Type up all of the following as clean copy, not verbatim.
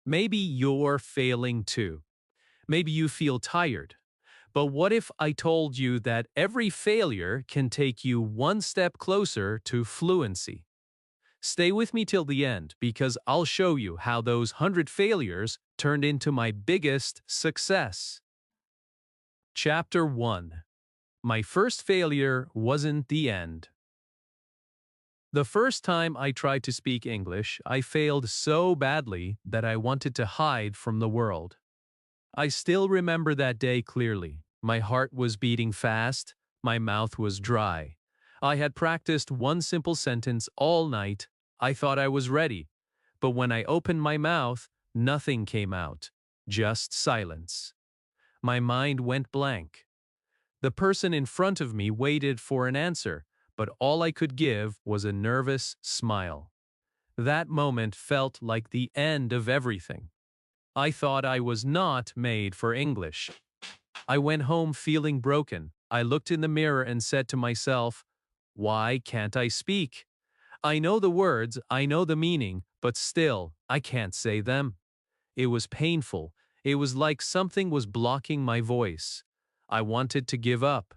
Maybe you're failing too. Maybe you feel tired. But what if I told you that every failure can take you one step closer to fluency? Stay with me till the end because I'll show you how those 100 failures turned into my biggest success. Chapter 1. My first failure wasn't the end. The first time I tried to speak English, I failed so badly that I wanted to hide from the world. I still remember that day clearly. My heart was beating fast, my mouth was dry. I had practiced one simple sentence all night. I thought I was ready. But when I opened my mouth, nothing came out. Just silence. My mind went blank. The person in front of me waited for an answer, but all I could give was a nervous smile. That moment felt like the end of everything. I thought I was not made for English. I went home feeling broken. I looked in the mirror and said to myself, "Why can't I speak? I know the words, I know the meaning, but still, I can't say them." It was painful. It was like something was blocking my voice. I wanted to give up.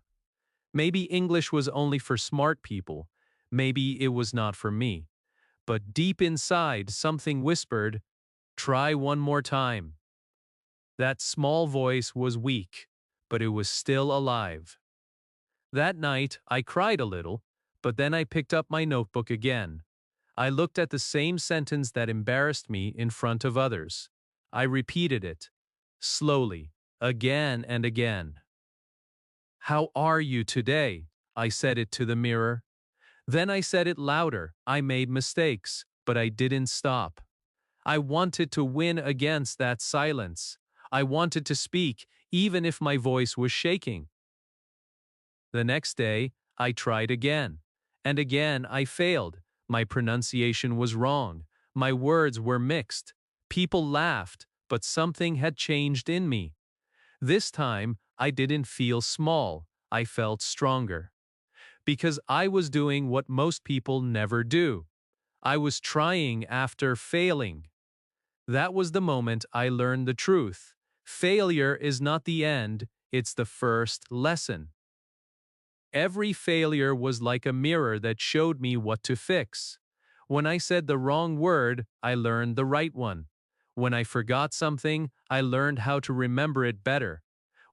Maybe English was only for smart people. Maybe it was not for me. But deep inside, something whispered, "Try one more time." That small voice was weak, but it was still alive. That night, I cried a little, but then I picked up my notebook again. I looked at the same sentence that embarrassed me in front of others. I repeated it, slowly, again and again. "How are you today?" I said it to the mirror. Then I said it louder. I made mistakes, but I didn't stop. I wanted to win against that silence. I wanted to speak, even if my voice was shaking. The next day, I tried again. And again I failed. My pronunciation was wrong. My words were mixed. People laughed, but something had changed in me. This time, I didn't feel small. I felt stronger. Because I was doing what most people never do. I was trying after failing. That was the moment I learned the truth. Failure is not the end, it's the first lesson. Every failure was like a mirror that showed me what to fix. When I said the wrong word, I learned the right one. When I forgot something, I learned how to remember it better.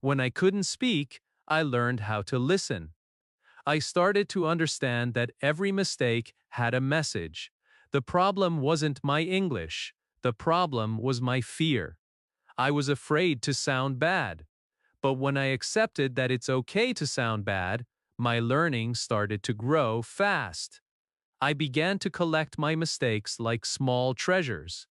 When I couldn't speak, I learned how to listen. I started to understand that every mistake had a message. The problem wasn't my English. The problem was my fear. I was afraid to sound bad. But when I accepted that it's okay to sound bad, my learning started to grow fast. I began to collect my mistakes like small treasures.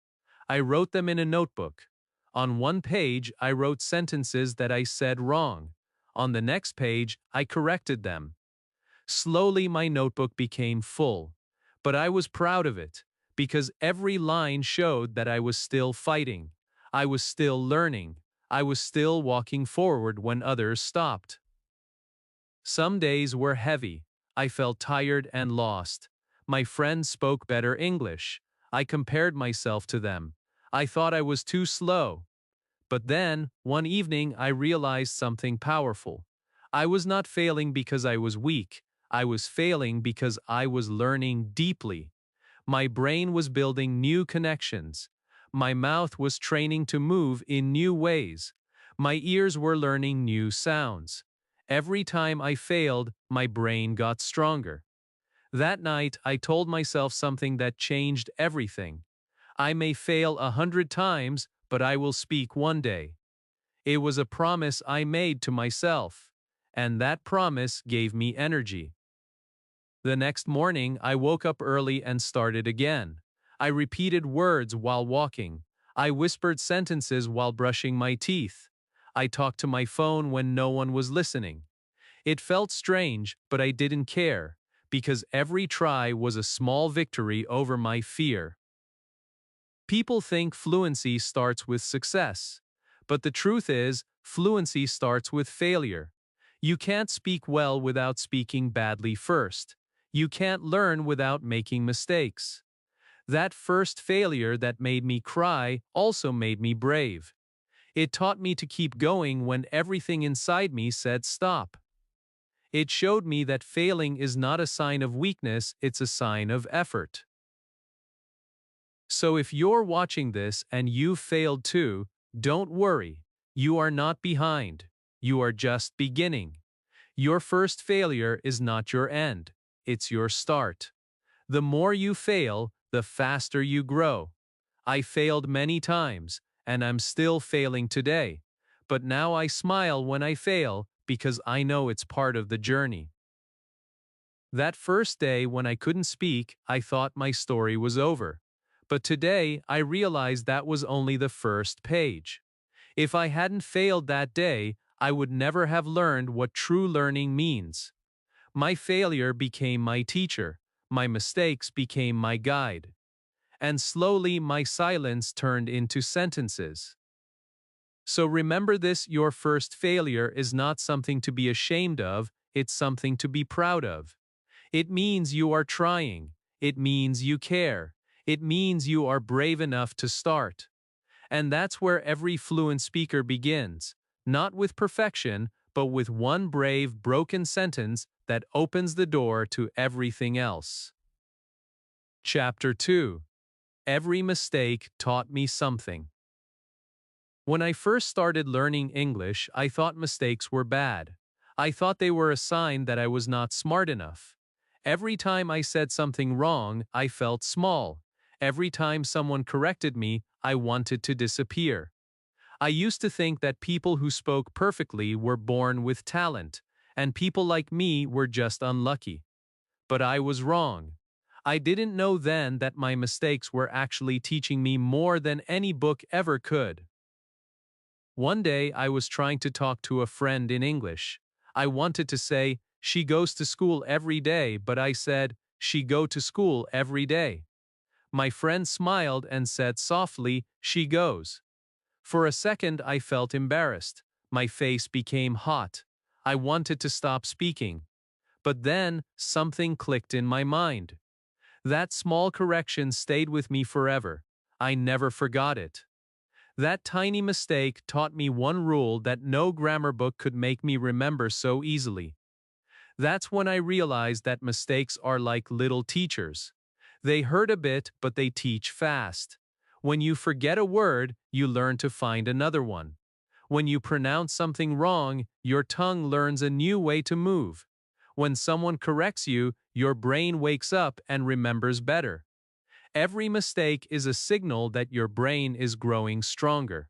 I wrote them in a notebook. On one page, I wrote sentences that I said wrong. On the next page, I corrected them. Slowly, my notebook became full. But I was proud of it, because every line showed that I was still fighting. I was still learning. I was still walking forward when others stopped. Some days were heavy. I felt tired and lost. My friends spoke better English. I compared myself to them. I thought I was too slow. But then, one evening, I realized something powerful. I was not failing because I was weak. I was failing because I was learning deeply. My brain was building new connections. My mouth was training to move in new ways. My ears were learning new sounds. Every time I failed, my brain got stronger. That night, I told myself something that changed everything. I may fail 100 times, but I will speak one day. It was a promise I made to myself, and that promise gave me energy. The next morning, I woke up early and started again. I repeated words while walking. I whispered sentences while brushing my teeth. I talked to my phone when no one was listening. It felt strange, but I didn't care, because every try was a small victory over my fear. People think fluency starts with success. But the truth is, fluency starts with failure. You can't speak well without speaking badly first. You can't learn without making mistakes. That first failure that made me cry also made me brave. It taught me to keep going when everything inside me said stop. It showed me that failing is not a sign of weakness, it's a sign of effort. So if you're watching this and you've failed too, don't worry. You are not behind. You are just beginning. Your first failure is not your end. It's your start. The more you fail, the faster you grow. I failed many times, and I'm still failing today. But now I smile when I fail because I know it's part of the journey. That first day when I couldn't speak, I thought my story was over. But today, I realize that was only the first page. If I hadn't failed that day, I would never have learned what true learning means. My failure became my teacher. My mistakes became my guide. And slowly my silence turned into sentences. So remember this: your first failure is not something to be ashamed of, it's something to be proud of. It means you are trying. It means you care. It means you are brave enough to start. And that's where every fluent speaker begins, not with perfection, but with one brave, broken sentence that opens the door to everything else. Chapter 2. Every mistake taught me something. When I first started learning English, I thought mistakes were bad. I thought they were a sign that I was not smart enough. Every time I said something wrong, I felt small. Every time someone corrected me, I wanted to disappear. I used to think that people who spoke perfectly were born with talent, and people like me were just unlucky. But I was wrong. I didn't know then that my mistakes were actually teaching me more than any book ever could. One day I was trying to talk to a friend in English. I wanted to say, she goes to school every day, but I said, she go to school every day. My friend smiled and said softly, she goes. For a second I felt embarrassed. My face became hot. I wanted to stop speaking. But then something clicked in my mind. That small correction stayed with me forever. I never forgot it. That tiny mistake taught me one rule that no grammar book could make me remember so easily. That's when I realized that mistakes are like little teachers. They hurt a bit, but they teach fast. When you forget a word, you learn to find another one. When you pronounce something wrong, your tongue learns a new way to move. When someone corrects you, your brain wakes up and remembers better. Every mistake is a signal that your brain is growing stronger.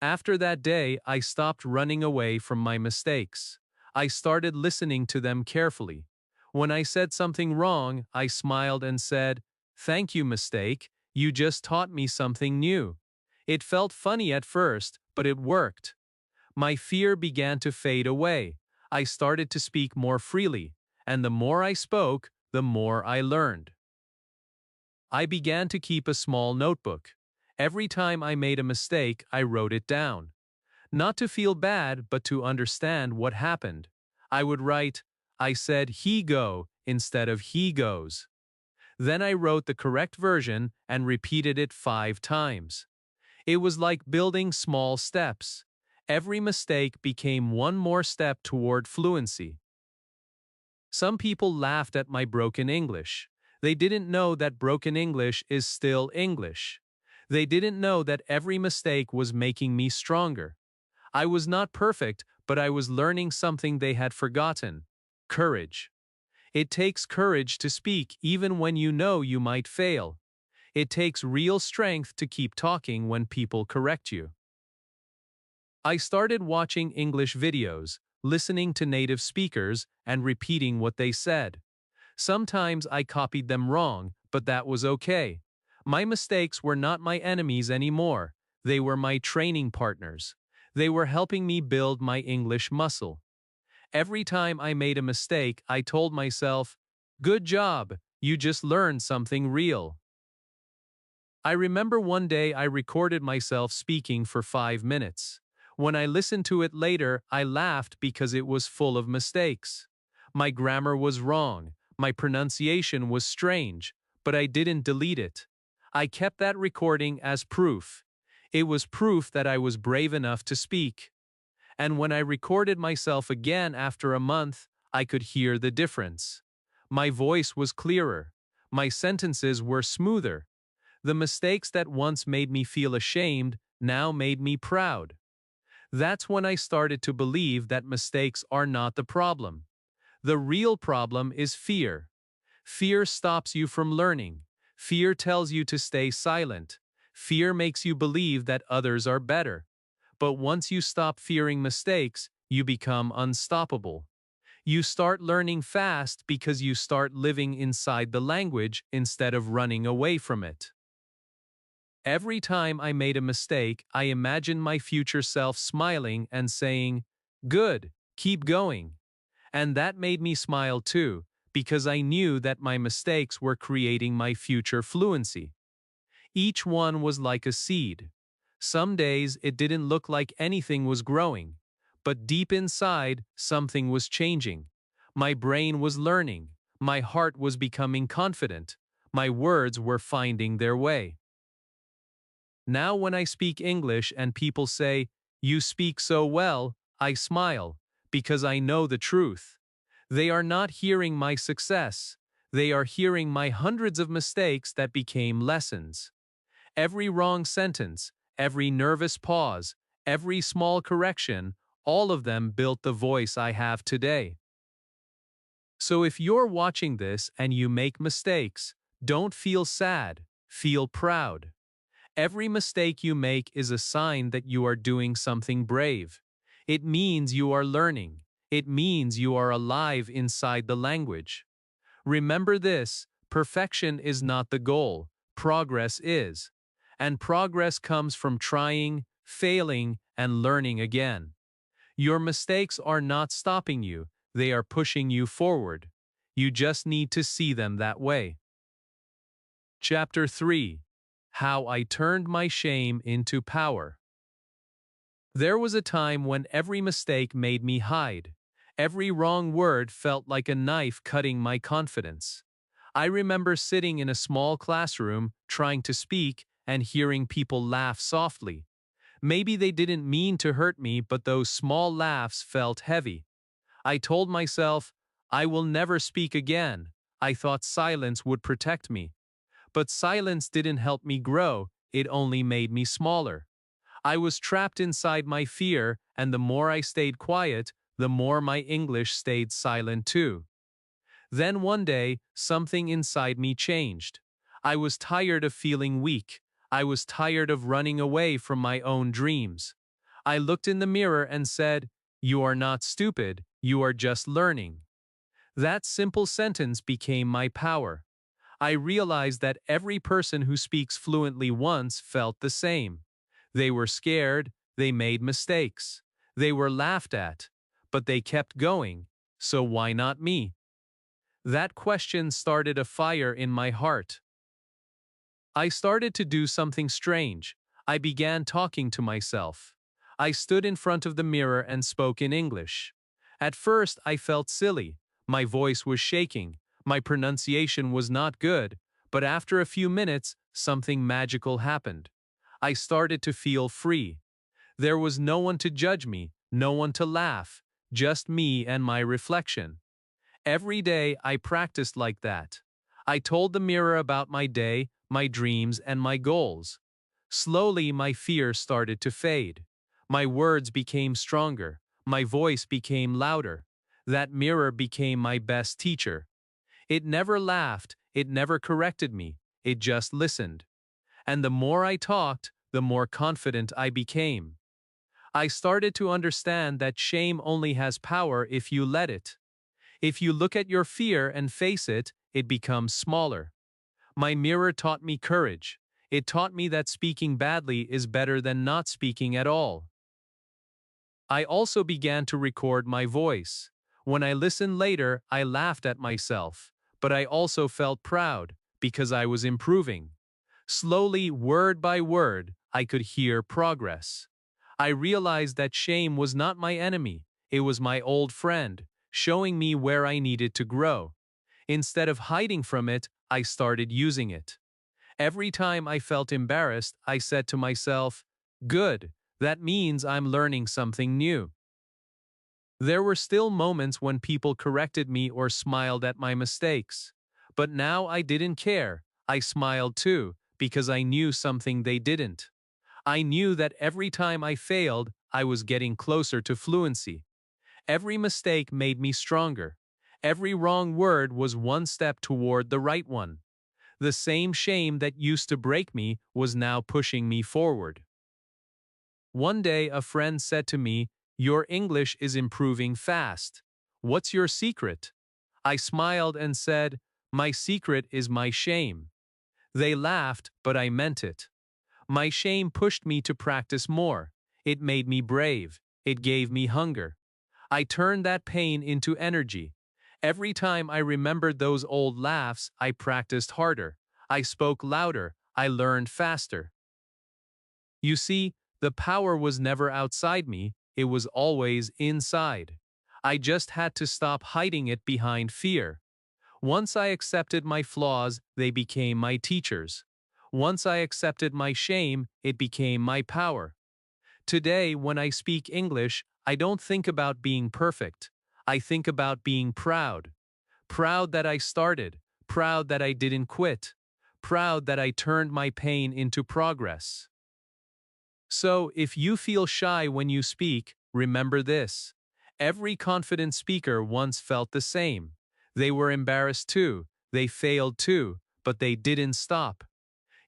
After that day, I stopped running away from my mistakes. I started listening to them carefully. When I said something wrong, I smiled and said, "Thank you, mistake. You just taught me something new." It felt funny at first, but it worked. My fear began to fade away. I started to speak more freely, and the more I spoke, the more I learned. I began to keep a small notebook. Every time I made a mistake, I wrote it down. Not to feel bad, but to understand what happened. I would write, I said he go instead of he goes. Then I wrote the correct version and repeated it 5 times. It was like building small steps. Every mistake became one more step toward fluency. Some people laughed at my broken English. They didn't know that broken English is still English. They didn't know that every mistake was making me stronger. I was not perfect, but I was learning something they had forgotten: courage. It takes courage to speak even when you know you might fail. It takes real strength to keep talking when people correct you. I started watching English videos, listening to native speakers, and repeating what they said. Sometimes I copied them wrong, but that was okay. My mistakes were not my enemies anymore. They were my training partners. They were helping me build my English muscle. Every time I made a mistake, I told myself, "Good job, you just learned something real." I remember one day I recorded myself speaking for 5 minutes. When I listened to it later, I laughed because it was full of mistakes. My grammar was wrong. My pronunciation was strange. but I didn't delete it. I kept that recording as proof. It was proof that I was brave enough to speak. And when I recorded myself again after a month, I could hear the difference. My voice was clearer. My sentences were smoother. The mistakes that once made me feel ashamed now made me proud. That's when I started to believe that mistakes are not the problem. The real problem is fear. Fear stops you from learning. Fear tells you to stay silent. Fear makes you believe that others are better. But once you stop fearing mistakes, you become unstoppable. You start learning fast because you start living inside the language instead of running away from it. Every time I made a mistake, I imagined my future self smiling and saying, "Good, keep going." And that made me smile too, because I knew that my mistakes were creating my future fluency. Each one was like a seed. Some days it didn't look like anything was growing, but deep inside, something was changing. My brain was learning, my heart was becoming confident, my words were finding their way. Now when I speak English and people say, "You speak so well," I smile, because I know the truth. They are not hearing my success. They are hearing my hundreds of mistakes that became lessons. Every wrong sentence, every nervous pause, every small correction, all of them built the voice I have today. So if you're watching this and you make mistakes, don't feel sad, feel proud. Every mistake you make is a sign that you are doing something brave. It means you are learning. It means you are alive inside the language. Remember this: perfection is not the goal, progress is. And progress comes from trying, failing, and learning again. Your mistakes are not stopping you, they are pushing you forward. You just need to see them that way. Chapter 3: How I Turned My Shame into Power. There was a time when every mistake made me hide. Every wrong word felt like a knife cutting my confidence. I remember sitting in a small classroom, trying to speak, and hearing people laugh softly. Maybe they didn't mean to hurt me, but those small laughs felt heavy. I told myself, I will never speak again. I thought silence would protect me. But silence didn't help me grow, it only made me smaller. I was trapped inside my fear, and the more I stayed quiet, the more my English stayed silent too. Then one day, something inside me changed. I was tired of feeling weak. I was tired of running away from my own dreams. I looked in the mirror and said, "You are not stupid, you are just learning." That simple sentence became my power. I realized that every person who speaks fluently once felt the same. They were scared, they made mistakes, they were laughed at, but they kept going, so why not me? That question started a fire in my heart. I started to do something strange. I began talking to myself. I stood in front of the mirror and spoke in English. At first, I felt silly. My voice was shaking. My pronunciation was not good. But after a few minutes, something magical happened. I started to feel free. There was no one to judge me, no one to laugh, just me and my reflection. Every day I practiced like that. I told the mirror about my day, my dreams, and my goals. Slowly my fear started to fade. My words became stronger. My voice became louder. That mirror became my best teacher. It never laughed, it never corrected me, it just listened. And the more I talked, the more confident I became. I started to understand that shame only has power if you let it. If you look at your fear and face it, it becomes smaller. My mirror taught me courage. It taught me that speaking badly is better than not speaking at all. I also began to record my voice. When I listened later, I laughed at myself, but I also felt proud because I was improving. Slowly, word by word, I could hear progress. I realized that shame was not my enemy, it was my old friend, showing me where I needed to grow. Instead of hiding from it, I started using it. Every time I felt embarrassed, I said to myself, "Good, that means I'm learning something new." There were still moments when people corrected me or smiled at my mistakes. But now I didn't care. I smiled too, because I knew something they didn't. I knew that every time I failed, I was getting closer to fluency. Every mistake made me stronger. Every wrong word was one step toward the right one. The same shame that used to break me was now pushing me forward. One day a friend said to me, "Your English is improving fast. What's your secret?" I smiled and said, "My secret is my shame." They laughed, but I meant it. My shame pushed me to practice more. It made me brave. It gave me hunger. I turned that pain into energy. Every time I remembered those old laughs, I practiced harder. I spoke louder. I learned faster. You see, the power was never outside me, it was always inside. I just had to stop hiding it behind fear. Once I accepted my flaws, they became my teachers. Once I accepted my shame, it became my power. Today, when I speak English, I don't think about being perfect. I think about being proud. Proud that I started. Proud that I didn't quit. Proud that I turned my pain into progress. So, if you feel shy when you speak, remember this. Every confident speaker once felt the same. They were embarrassed too, they failed too, but they didn't stop.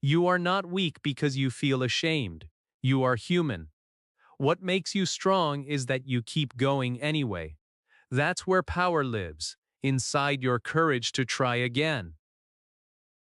You are not weak because you feel ashamed. You are human. What makes you strong is that you keep going anyway. That's where power lives, inside your courage to try again.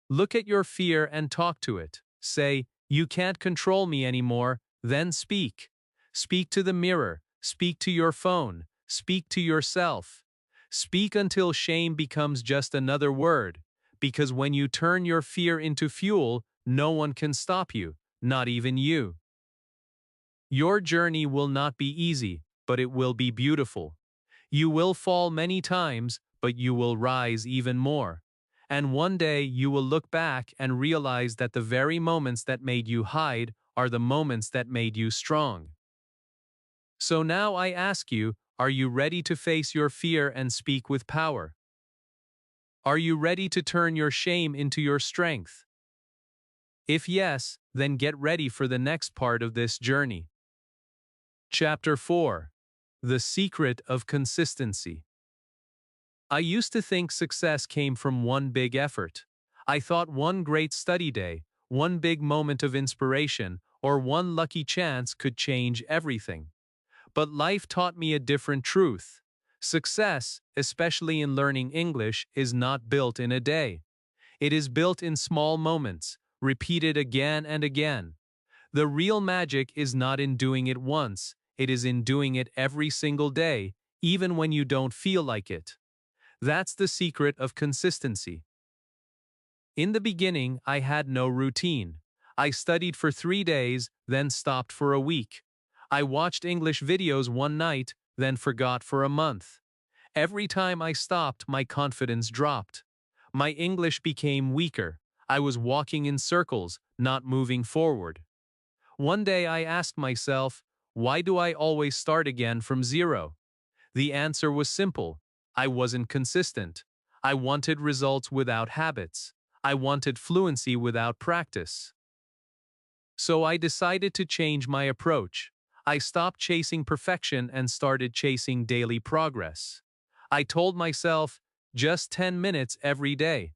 Look at your fear and talk to it. Say, "You can't control me anymore," then speak. Speak to the mirror, speak to your phone, speak to yourself. Speak until shame becomes just another word, because when you turn your fear into fuel, no one can stop you, not even you. Your journey will not be easy, but it will be beautiful. You will fall many times, but you will rise even more. And one day you will look back and realize that the very moments that made you hide are the moments that made you strong. So now I ask you, are you ready to face your fear and speak with power? Are you ready to turn your shame into your strength? If yes, then get ready for the next part of this journey. Chapter 4. The Secret of Consistency. I used to think success came from one big effort. I thought one great study day, one big moment of inspiration, or one lucky chance could change everything. But life taught me a different truth. Success, especially in learning English, is not built in a day. It is built in small moments, repeated again and again. The real magic is not in doing it once, it is in doing it every single day, even when you don't feel like it. That's the secret of consistency. In the beginning, I had no routine. I studied for 3 days, then stopped for a week. I watched English videos one night, then forgot for a month. Every time I stopped, my confidence dropped. My English became weaker. I was walking in circles, not moving forward. One day I asked myself, why do I always start again from zero? The answer was simple. I wasn't consistent. I wanted results without habits. I wanted fluency without practice. So I decided to change my approach. I stopped chasing perfection and started chasing daily progress. I told myself, just 10 minutes every day.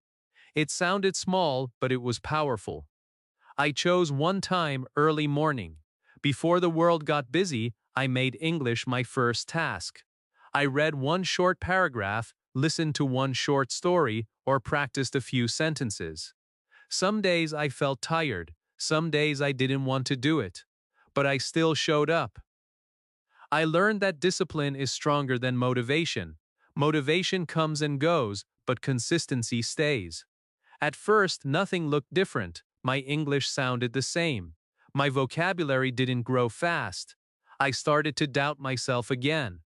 It sounded small, but it was powerful. I chose one time early morning. Before the world got busy, I made English my first task. I read one short paragraph, listened to one short story, or practiced a few sentences. Some days I felt tired, some days I didn't want to do it. But I still showed up. I learned that discipline is stronger than motivation. Motivation comes and goes, but consistency stays. At first, nothing looked different. My English sounded the same. My vocabulary didn't grow fast. I started to doubt myself again.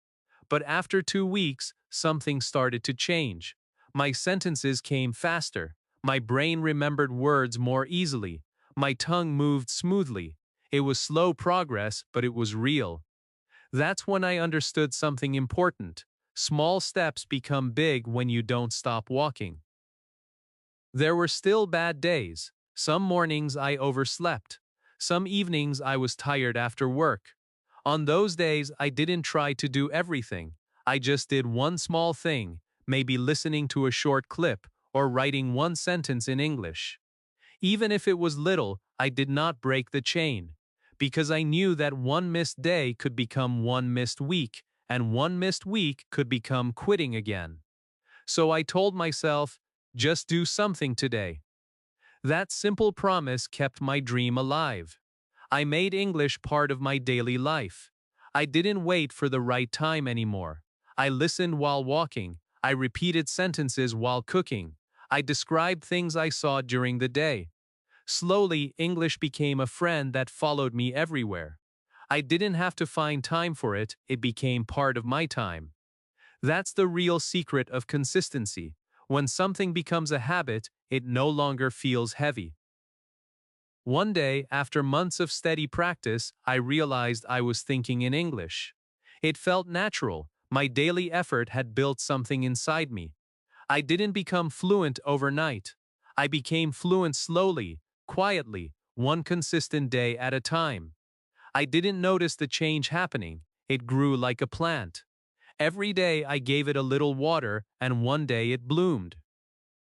But after 2 weeks, something started to change. My sentences came faster. My brain remembered words more easily. My tongue moved smoothly. It was slow progress, but it was real. That's when I understood something important. Small steps become big when you don't stop walking. There were still bad days. Some mornings I overslept. Some evenings I was tired after work. On those days, I didn't try to do everything. I just did one small thing, maybe listening to a short clip or writing one sentence in English. Even if it was little, I did not break the chain, because I knew that one missed day could become one missed week, and one missed week could become quitting again. So I told myself, just do something today. That simple promise kept my dream alive. I made English part of my daily life. I didn't wait for the right time anymore. I listened while walking. I repeated sentences while cooking. I described things I saw during the day. Slowly, English became a friend that followed me everywhere. I didn't have to find time for it, it became part of my time. That's the real secret of consistency. When something becomes a habit, it no longer feels heavy. One day, after months of steady practice, I realized I was thinking in English. It felt natural. My daily effort had built something inside me. I didn't become fluent overnight. I became fluent slowly, quietly, one consistent day at a time. I didn't notice the change happening. It grew like a plant. Every day I gave it a little water, and one day it bloomed.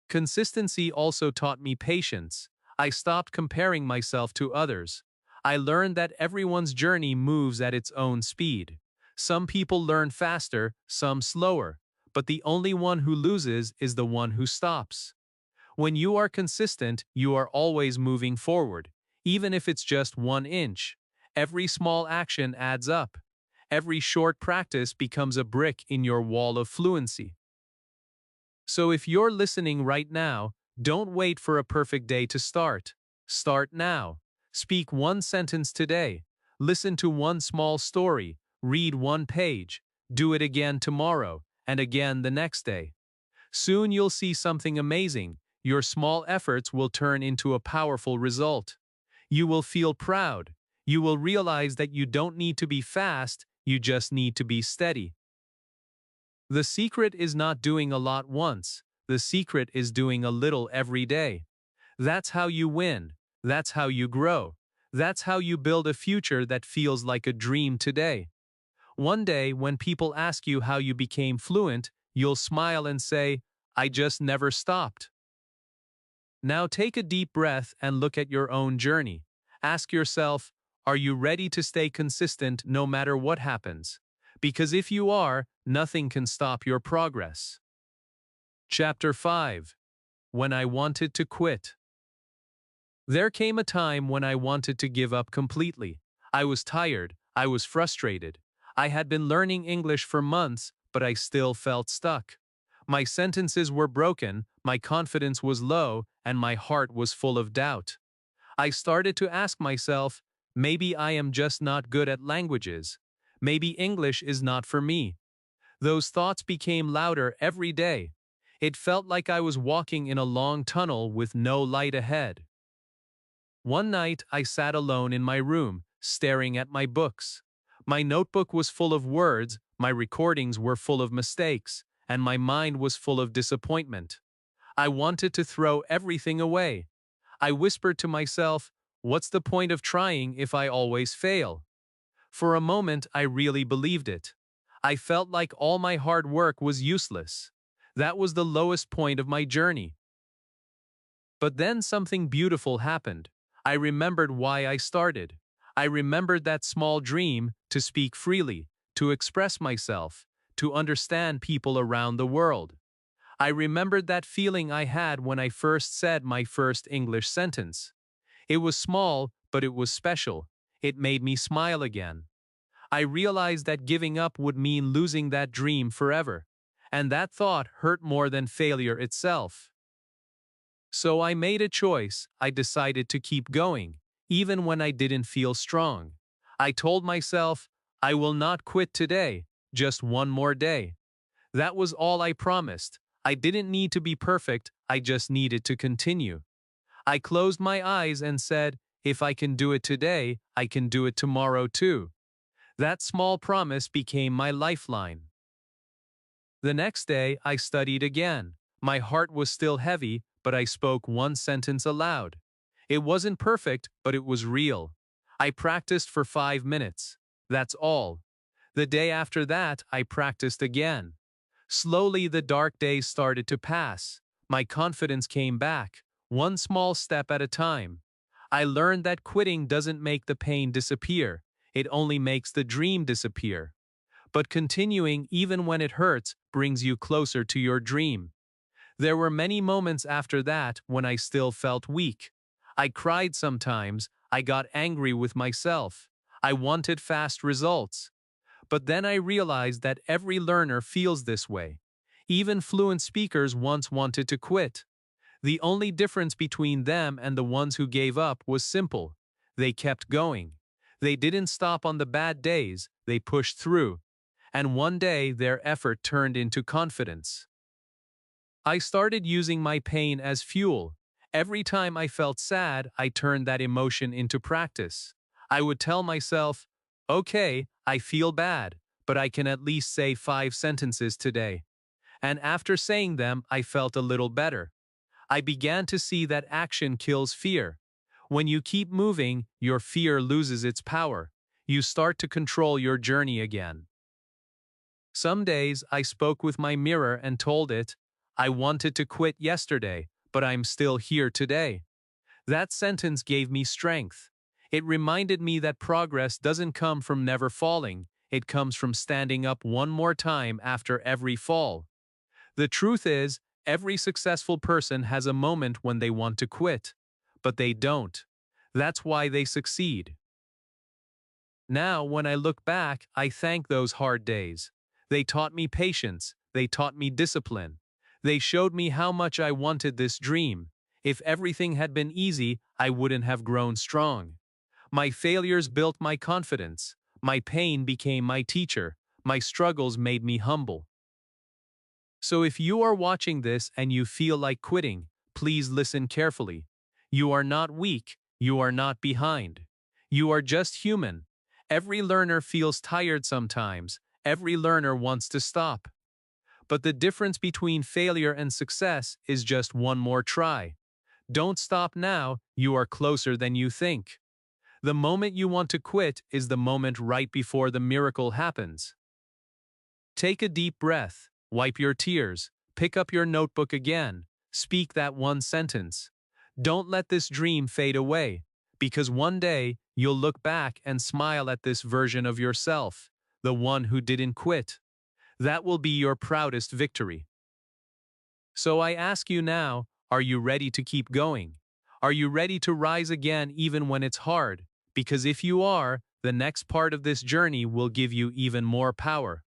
Consistency also taught me patience. I stopped comparing myself to others. I learned that everyone's journey moves at its own speed. Some people learn faster, some slower, but the only one who loses is the one who stops. When you are consistent, you are always moving forward, even if it's just 1 inch. Every small action adds up. Every short practice becomes a brick in your wall of fluency. So if you're listening right now, don't wait for a perfect day to start. Start now. Speak one sentence today. Listen to one small story. Read one page. Do it again tomorrow, and again the next day. Soon you'll see something amazing. Your small efforts will turn into a powerful result. You will feel proud. You will realize that you don't need to be fast, you just need to be steady. The secret is not doing a lot once. The secret is doing a little every day. That's how you win. That's how you grow. That's how you build a future that feels like a dream today. One day, when people ask you how you became fluent, you'll smile and say, I just never stopped. Now take a deep breath and look at your own journey. Ask yourself, are you ready to stay consistent no matter what happens? Because if you are, nothing can stop your progress. Chapter 5. When I Wanted to Quit. There came a time when I wanted to give up completely. I was tired, I was frustrated. I had been learning English for months, but I still felt stuck. My sentences were broken, my confidence was low, and my heart was full of doubt. I started to ask myself, maybe I am just not good at languages. Maybe English is not for me. Those thoughts became louder every day. It felt like I was walking in a long tunnel with no light ahead. One night, I sat alone in my room, staring at my books. My notebook was full of words, my recordings were full of mistakes, and my mind was full of disappointment. I wanted to throw everything away. I whispered to myself, what's the point of trying if I always fail? For a moment, I really believed it. I felt like all my hard work was useless. That was the lowest point of my journey. But then something beautiful happened. I remembered why I started. I remembered that small dream to speak freely, to express myself, to understand people around the world. I remembered that feeling I had when I first said my first English sentence. It was small, but it was special. It made me smile again. I realized that giving up would mean losing that dream forever, and that thought hurt more than failure itself. So I made a choice. I decided to keep going, even when I didn't feel strong. I told myself, I will not quit today, just one more day. That was all I promised. I didn't need to be perfect, I just needed to continue. I closed my eyes and said, if I can do it today, I can do it tomorrow too. That small promise became my lifeline. The next day, I studied again. My heart was still heavy, but I spoke one sentence aloud. It wasn't perfect, but it was real. I practiced for 5 minutes. That's all. The day after that, I practiced again. Slowly, the dark days started to pass. My confidence came back, one small step at a time. I learned that quitting doesn't make the pain disappear. It only makes the dream disappear. But continuing, even when it hurts, brings you closer to your dream. There were many moments after that when I still felt weak. I cried sometimes, I got angry with myself. I wanted fast results. But then I realized that every learner feels this way. Even fluent speakers once wanted to quit. The only difference between them and the ones who gave up was simple. They kept going. They didn't stop on the bad days, they pushed through. And one day their effort turned into confidence. I started using my pain as fuel. Every time I felt sad, I turned that emotion into practice. I would tell myself, okay, I feel bad, but I can at least say 5 sentences today. And after saying them, I felt a little better. I began to see that action kills fear. When you keep moving, your fear loses its power. You start to control your journey again. Some days I spoke with my mirror and told it, I wanted to quit yesterday, but I'm still here today. That sentence gave me strength. It reminded me that progress doesn't come from never falling, it comes from standing up one more time after every fall. The truth is, every successful person has a moment when they want to quit, but they don't. That's why they succeed. Now, when I look back, I thank those hard days. They taught me patience. They taught me discipline. They showed me how much I wanted this dream. If everything had been easy, I wouldn't have grown strong. My failures built my confidence. My pain became my teacher. My struggles made me humble. So if you are watching this and you feel like quitting, please listen carefully. You are not weak. You are not behind. You are just human. Every learner feels tired sometimes. Every learner wants to stop. But the difference between failure and success is just one more try. Don't stop now, you are closer than you think. The moment you want to quit is the moment right before the miracle happens. Take a deep breath, wipe your tears, pick up your notebook again, speak that one sentence. Don't let this dream fade away, because one day you'll look back and smile at this version of yourself, the one who didn't quit. That will be your proudest victory. So I ask you now, are you ready to keep going? Are you ready to rise again even when it's hard? Because if you are, the next part of this journey will give you even more power.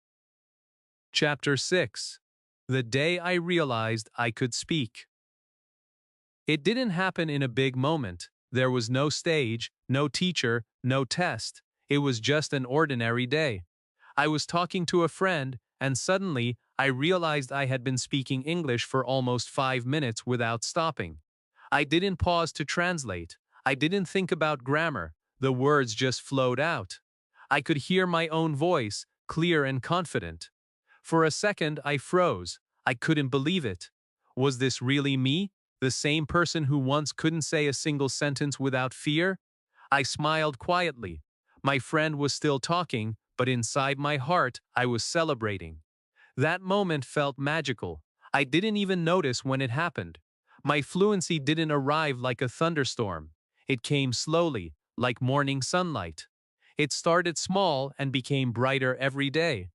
Chapter 6. The day I realized I could speak. It didn't happen in a big moment. There was no stage, no teacher, no test. It was just an ordinary day. I was talking to a friend, and suddenly, I realized I had been speaking English for almost 5 minutes without stopping. I didn't pause to translate. I didn't think about grammar. The words just flowed out. I could hear my own voice, clear and confident. For a second, I froze. I couldn't believe it. Was this really me? The same person who once couldn't say a single sentence without fear? I smiled quietly. My friend was still talking, but inside my heart, I was celebrating. That moment felt magical. I didn't even notice when it happened. My fluency didn't arrive like a thunderstorm. It came slowly, like morning sunlight. It started small and became brighter every day.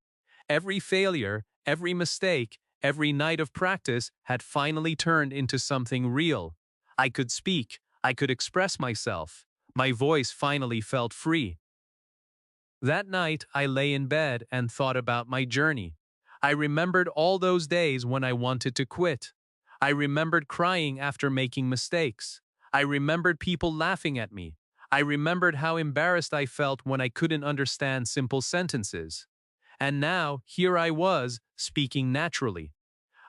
Every failure, every mistake, every night of practice had finally turned into something real. I could speak. I could express myself. My voice finally felt free. That night, I lay in bed and thought about my journey. I remembered all those days when I wanted to quit. I remembered crying after making mistakes. I remembered people laughing at me. I remembered how embarrassed I felt when I couldn't understand simple sentences. And now, here I was, speaking naturally.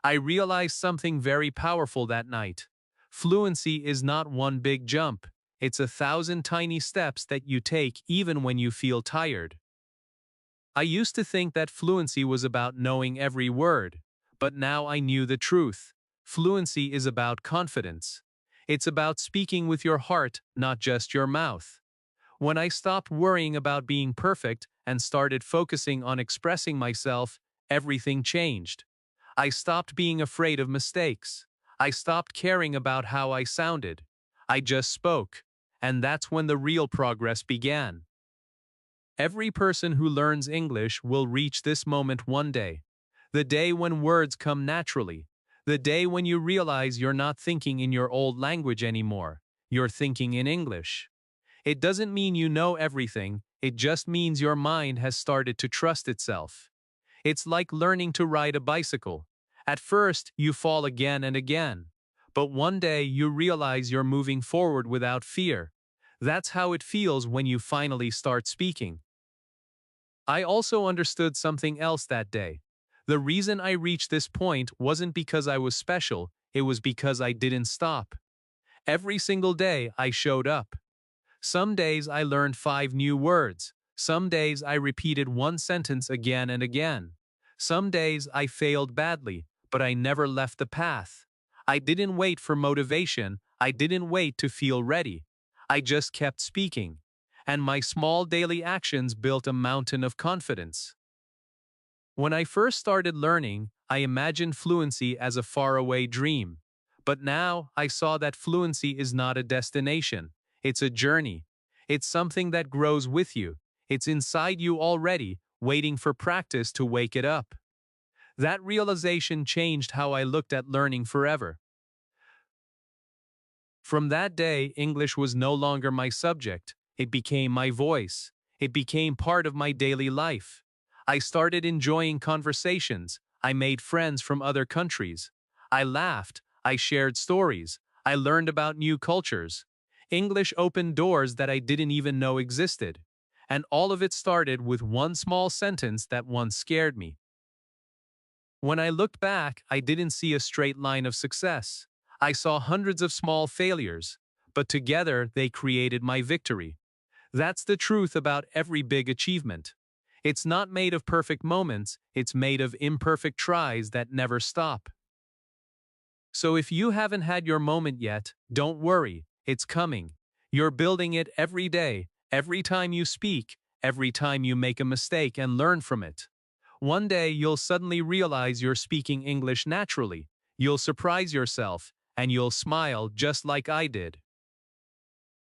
I realized something very powerful that night. Fluency is not one big jump. It's 1,000 tiny steps that you take even when you feel tired. I used to think that fluency was about knowing every word, but now I knew the truth. Fluency is about confidence. It's about speaking with your heart, not just your mouth. When I stopped worrying about being perfect and started focusing on expressing myself, everything changed. I stopped being afraid of mistakes. I stopped caring about how I sounded. I just spoke. And that's when the real progress began. Every person who learns English will reach this moment one day. The day when words come naturally. The day when you realize you're not thinking in your old language anymore. You're thinking in English. It doesn't mean you know everything, it just means your mind has started to trust itself. It's like learning to ride a bicycle. At first, you fall again and again. But one day you realize you're moving forward without fear. That's how it feels when you finally start speaking. I also understood something else that day. The reason I reached this point wasn't because I was special, it was because I didn't stop. Every single day I showed up. Some days I learned 5 new words. Some days I repeated one sentence again and again. Some days I failed badly, but I never left the path. I didn't wait for motivation. I didn't wait to feel ready. I just kept speaking. And my small daily actions built a mountain of confidence. When I first started learning, I imagined fluency as a faraway dream. But now I saw that fluency is not a destination. It's a journey. It's something that grows with you. It's inside you already, waiting for practice to wake it up. That realization changed how I looked at learning forever. From that day, English was no longer my subject. It became my voice. It became part of my daily life. I started enjoying conversations. I made friends from other countries. I laughed. I shared stories. I learned about new cultures. English opened doors that I didn't even know existed. And all of it started with one small sentence that once scared me. When I looked back, I didn't see a straight line of success. I saw hundreds of small failures, but together they created my victory. That's the truth about every big achievement. It's not made of perfect moments, it's made of imperfect tries that never stop. So if you haven't had your moment yet, don't worry, it's coming. You're building it every day, every time you speak, every time you make a mistake and learn from it. One day you'll suddenly realize you're speaking English naturally. You'll surprise yourself, and you'll smile just like I did.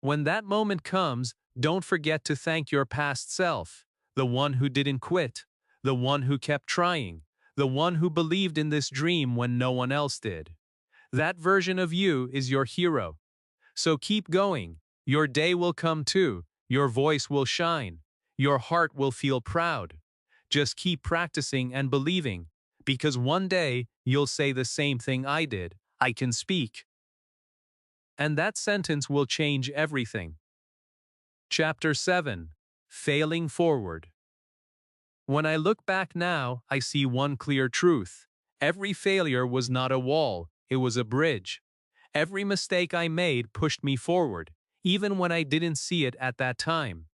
When that moment comes, don't forget to thank your past self, the one who didn't quit, the one who kept trying, the one who believed in this dream when no one else did. That version of you is your hero. So keep going. Your day will come too. Your voice will shine. Your heart will feel proud. Just keep practicing and believing, because one day you'll say the same thing I did. I can speak. And that sentence will change everything. Chapter 7. Failing Forward. When I look back now, I see one clear truth. Every failure was not a wall, it was a bridge. Every mistake I made pushed me forward, even when I didn't see it at that time.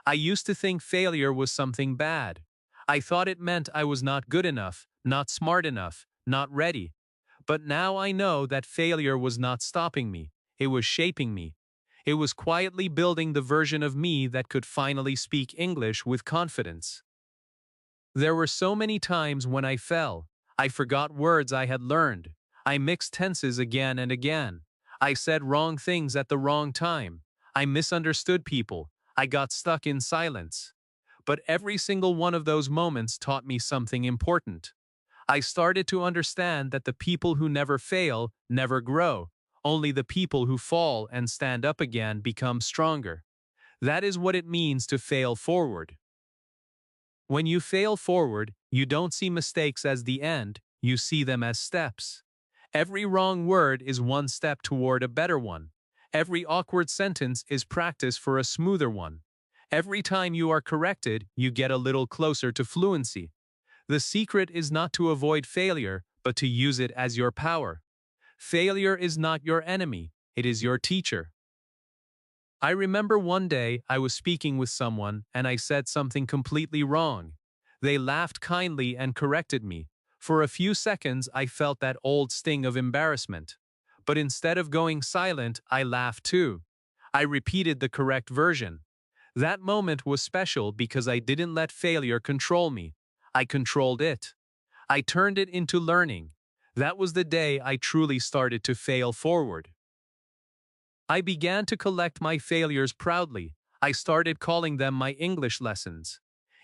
I used to think failure was something bad. I thought it meant I was not good enough, not smart enough, not ready. But now I know that failure was not stopping me, it was shaping me. It was quietly building the version of me that could finally speak English with confidence. There were so many times when I fell. I forgot words I had learned. I mixed tenses again and again. I said wrong things at the wrong time. I misunderstood people. I got stuck in silence. But every single one of those moments taught me something important. I started to understand that the people who never fail never grow. Only the people who fall and stand up again become stronger. That is what it means to fail forward. When you fail forward, you don't see mistakes as the end, you see them as steps. Every wrong word is one step toward a better one. Every awkward sentence is practice for a smoother one. Every time you are corrected, you get a little closer to fluency. The secret is not to avoid failure, but to use it as your power. Failure is not your enemy, it is your teacher. I remember one day I was speaking with someone and I said something completely wrong. They laughed kindly and corrected me. For a few seconds, I felt that old sting of embarrassment. But instead of going silent, I laughed too. I repeated the correct version. That moment was special because I didn't let failure control me. I controlled it. I turned it into learning. That was the day I truly started to fail forward. I began to collect my failures proudly. I started calling them my English lessons.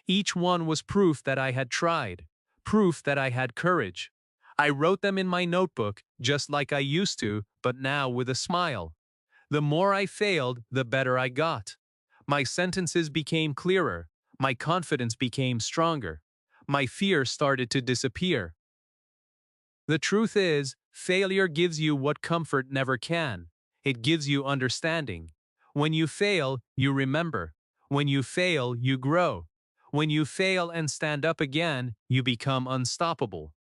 Each one was proof that I had tried, proof that I had courage. I wrote them in my notebook, just like I used to, but now with a smile. The more I failed, the better I got. My sentences became clearer. My confidence became stronger. My fear started to disappear. The truth is, failure gives you what comfort never can. It gives you understanding. When you fail, you remember. When you fail, you grow. When you fail and stand up again, you become unstoppable.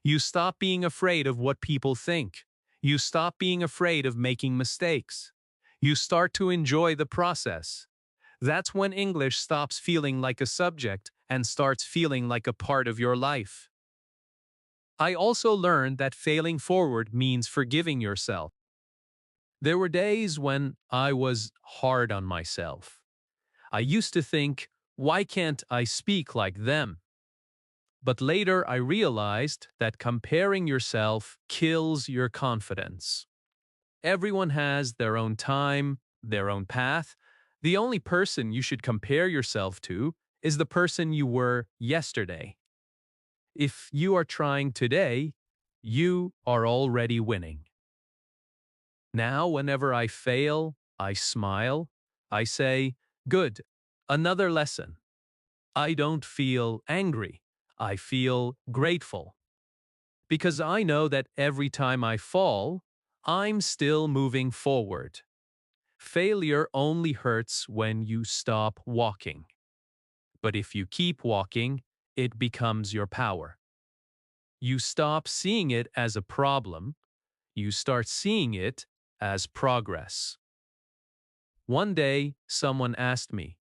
You stop being afraid of what people think. You stop being afraid of making mistakes. You start to enjoy the process. That's when English stops feeling like a subject and starts feeling like a part of your life. I also learned that failing forward means forgiving yourself. There were days when I was hard on myself. I used to think, why can't I speak like them? But later I realized that comparing yourself kills your confidence. Everyone has their own time, their own path. The only person you should compare yourself to is the person you were yesterday. If you are trying today, you are already winning. Now, whenever I fail, I smile. I say, good, another lesson. I don't feel angry. I feel grateful. Because I know that every time I fall, I'm still moving forward. Failure only hurts when you stop walking. But if you keep walking, it becomes your power. You stop seeing it as a problem. You start seeing it as progress. One day, someone asked me,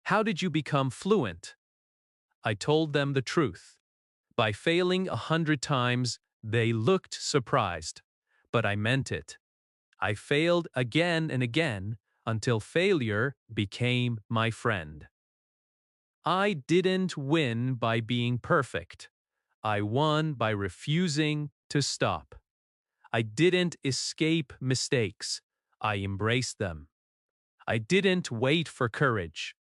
how did you become fluent? I told them the truth. By failing 100 times, they looked surprised. But I meant it. I failed again and again until failure became my friend. I didn't win by being perfect. I won by refusing to stop. I didn't escape mistakes. I embraced them. I didn't wait for courage.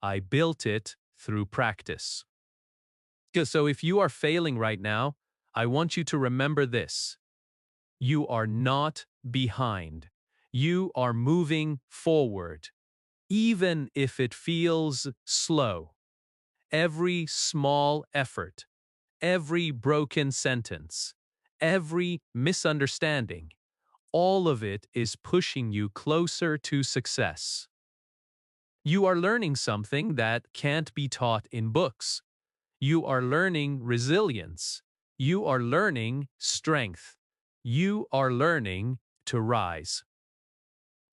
I built it through practice. So if you are failing right now, I want you to remember this. You are not behind. You are moving forward, even if it feels slow. Every small effort, every broken sentence, every misunderstanding, all of it is pushing you closer to success. You are learning something that can't be taught in books. You are learning resilience. You are learning strength. You are learning to rise.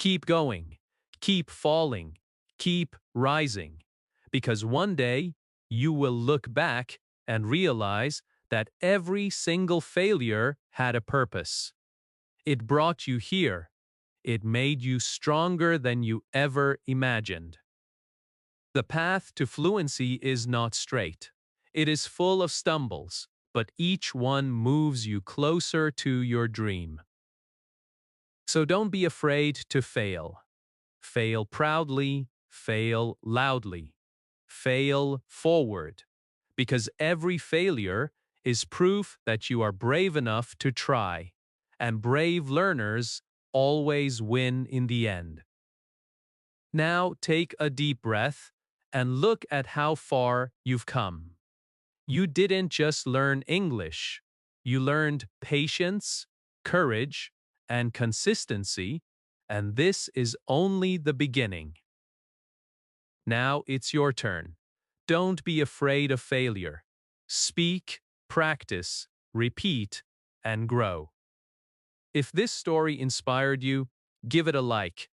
Keep going. Keep falling. Keep rising. Because one day you will look back and realize that every single failure had a purpose. It brought you here. It made you stronger than you ever imagined. The path to fluency is not straight. It is full of stumbles, but each one moves you closer to your dream. So don't be afraid to fail. Fail proudly, fail loudly, fail forward. Because every failure is proof that you are brave enough to try, and brave learners always win in the end. Now take a deep breath and look at how far you've come. You didn't just learn English. You learned patience, courage, and consistency, and this is only the beginning. Now it's your turn. Don't be afraid of failure. Speak, practice, repeat, and grow. If this story inspired you, give it a like